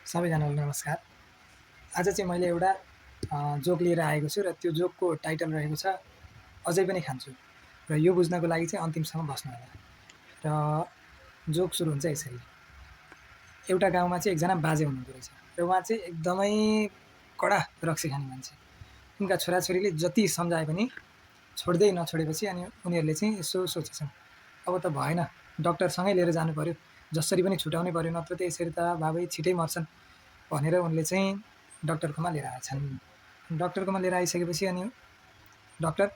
सबैजनालाई नमस्कार। आज चाहिँ मैले एउटा जोक लिएर आएको छु र त्यो जोकको टाइटल रहेको छ अझै पनि खान्छु। र यो बुझ्नको लागि चाहिँ अन्तिमसम्म बस्नुहोला। र जोक सुरु हुन्छ यसरी। एउटा गाउँमा चाहिँ एकजना बाजे हुनुहुँदो रहेछ र उहाँ चाहिँ एकदमै कडा रक्सी खाने मान्छे। उनका छोराछोरीले जति सम्झाए पनि छोड्दै नछोडेपछि अनि उनीहरूले चाहिँ यसो सोचेछन्, अब त भएन, डक्टरसँगै लिएर जानु पर्यो, जसरी पनि छुटाउनै पर्यो, नत्र त यसरी त बाबै छिटै मर्छन् भनेर उनले चाहिँ डक्टरकोमा लिएर आएछन्। डक्टरकोमा लिएर आइसकेपछि अनि डक्टर,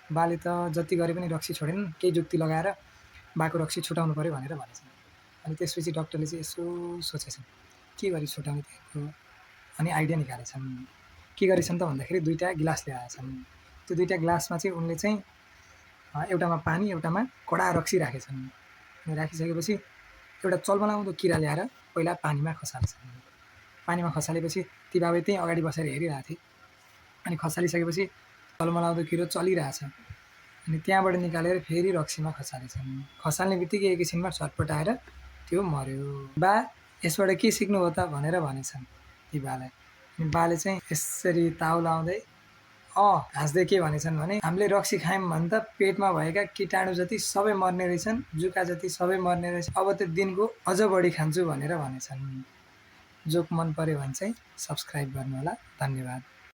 बाले त जति गरे पनि रक्सी छोडेनन्, केही जुक्ति लगाएर बाको रक्सी छुटाउनु पर्यो भनेर भनेछन्। अनि त्यसपछि डक्टरले चाहिँ यसो सोचेछन्, के गरी छुटाउने तिनीहरूको, अनि आइडिया निकालेछन्। के गरेछन् त भन्दाखेरि दुईवटा गिलास लिएर आएछन्। त्यो दुईवटा गिलासमा चाहिँ उनले चाहिँ एउटामा पानी एउटामा कडा रक्सी राखेछन्। अनि राखिसकेपछि एउटा चलमलाउँदो किरा ल्याएर पहिला पानीमा खसालेछन्। पानीमा खसालेपछि ती बाबे त्यहीँ अगाडि बसेर हेरिरहेको थिए। अनि खसालिसकेपछि चलमलाउँदो किरो चलिरहेछ। अनि त्यहाँबाट निकालेर फेरि रक्सीमा खसालेछन्। खसाल्ने बित्तिकै एकैछिनमा छटपटाएर त्यो मर्यो। बा यसबाट के सिक्नु हो त भनेर भनेछन् ती बालाई। अनि बाले चाहिँ यसरी ताउ लाउँदै हाँस्दै के भनेछन् भने, हामीले रक्सी खायौँ भने त पेटमा भएका कीटाणु जति सबै मर्ने रहेछन्, जुका जति सबै मर्ने रहेछ, अब त्यो दिनको अझ बढी खान्छु भनेर भनेछन्। जोक मन पर्यो भने चाहिँ सब्सक्राइब गर्नुहोला। धन्यवाद।